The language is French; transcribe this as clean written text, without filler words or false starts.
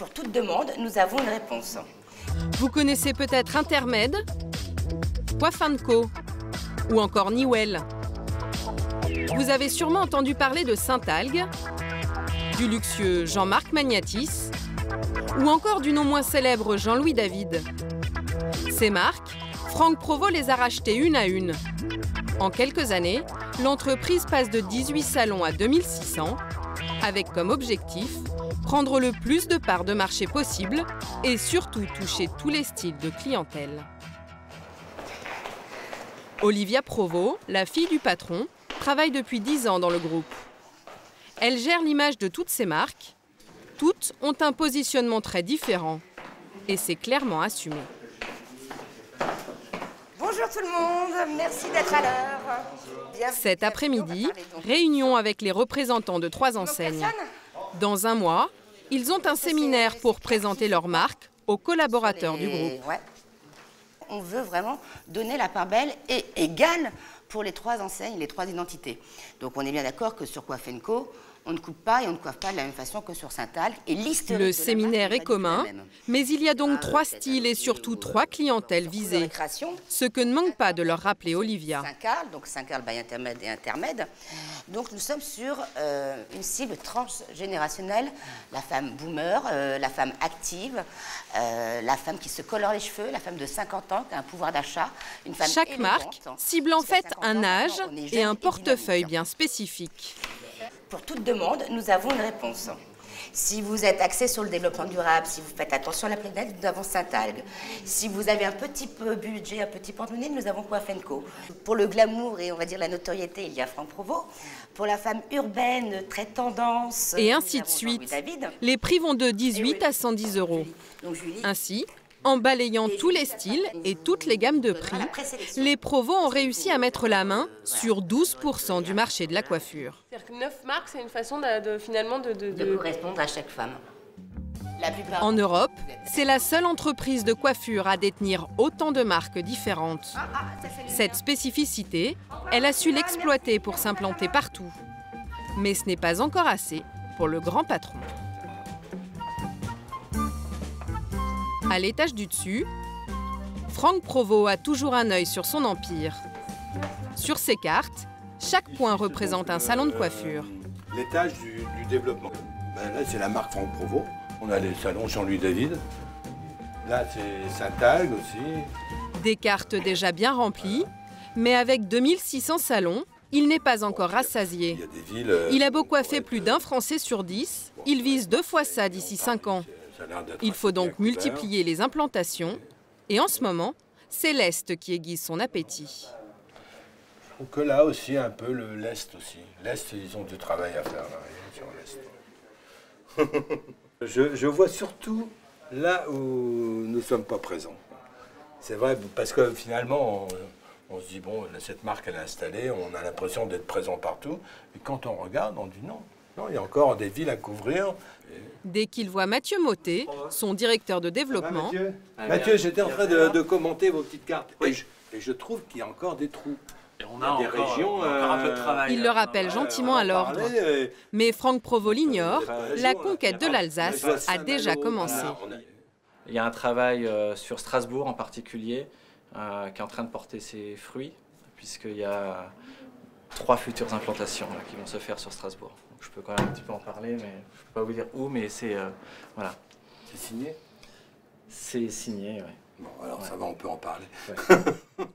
Pour toute demande, nous avons une réponse. Vous connaissez peut-être Intermed, Coiffinco ou encore Niwell. Vous avez sûrement entendu parler de Saint-Algue, du luxueux Jean-Marc Magnatis ou encore du non moins célèbre Jean-Louis David. Ces marques, Franck Provost les a rachetées une à une. En quelques années, l'entreprise passe de 18 salons à 2600, avec comme objectif prendre le plus de parts de marché possible et surtout toucher tous les styles de clientèle. Olivia Provost, la fille du patron, travaille depuis 10 ans dans le groupe. Elle gère l'image de toutes ces marques. Toutes ont un positionnement très différent et c'est clairement assumé. Bonjour tout le monde, merci d'être à l'heure. Cet après-midi, réunion avec les représentants de 3 enseignes. Dans un mois, ils ont un séminaire pour présenter leur marque aux collaborateurs du groupe. Ouais. On veut vraiment donner la part belle et égale pour les 3 enseignes, les 3 identités. Donc on est bien d'accord que sur Coiffinco, on ne coupe pas et on ne coiffe pas de la même façon que sur Saint-Algue. Le séminaire est commun, mais il y a donc 3 styles et surtout 3 clientèles visées. Ce que ne manque pas de leur rappeler Olivia. Saint-Carl, donc Saint-Carl by Intermed et Intermed. Donc nous sommes sur une cible transgénérationnelle, la femme boomer, la femme active, la femme qui se colore les cheveux, la femme de 50 ans qui a un pouvoir d'achat, une femme Chaque élégante, marque cible en fait un âge et un portefeuille bien spécifique. Pour toute demande, nous avons une réponse. Si vous êtes axé sur le développement durable, si vous faites attention à la planète, nous avons Saint-Algue. Si vous avez un petit peu budget, un petit porte-monnaie, nous avons Coiffinco. Pour le glamour et on va dire la notoriété, il y a Franck Provost. Pour la femme urbaine, très tendance, et ainsi de suite. Les prix vont de 18 à 110 €. Ainsi, en balayant tous les styles et toutes les gammes de prix, les Provost ont réussi à mettre la main sur 12% du marché de la coiffure. C'est-à-dire que 9 marques, c'est une façon finalement de correspondre à chaque femme. En Europe, c'est la seule entreprise de coiffure à détenir autant de marques différentes. Cette spécificité, elle a su l'exploiter pour s'implanter partout. Mais ce n'est pas encore assez pour le grand patron. À l'étage du dessus, Franck Provost a toujours un œil sur son empire. Sur ses cartes, chaque point représente un salon de coiffure. L'étage du développement. Là, c'est la marque Franck Provost. On a les salons Jean-Louis David. Là, c'est Saint-Algue aussi. Des cartes déjà bien remplies, mais avec 2600 salons, il n'est pas encore rassasié. Il a beau coiffer plus d'un Français sur 10, il vise 2 fois ça d'ici 5 ans. Il faut donc multiplier les implantations. Et en ce moment, c'est l'Est qui aiguise son appétit. Je trouve que là aussi, un peu l'Est aussi. L'Est, ils ont du travail à faire là, sur l'Est. Je vois surtout là où nous ne sommes pas présents. C'est vrai, parce que finalement, on se dit, bon, cette marque, elle est installée, on a l'impression d'être présent partout. Et quand on regarde, on dit non. Non, il y a encore des villes à couvrir. Dès qu'il voit Mathieu Mottet, son directeur de développement... Mathieu, j'étais en train de commenter vos petites cartes. Oui. Et je trouve qu'il y a encore des trous. Et on a des régions, un peu de travail. Il le rappelle gentiment à l'ordre. Mais Franck Provost l'ignore, la conquête de l'Alsace a déjà commencé. Il y a un travail sur Strasbourg en particulier qui est en train de porter ses fruits, puisqu'il y a 3 futures implantations là, qui vont se faire sur Strasbourg. Donc, je peux quand même un petit peu en parler, mais je ne peux pas vous dire où, mais c'est... voilà. C'est signé? C'est signé, oui. Bon, alors ça va, on peut en parler. Ouais.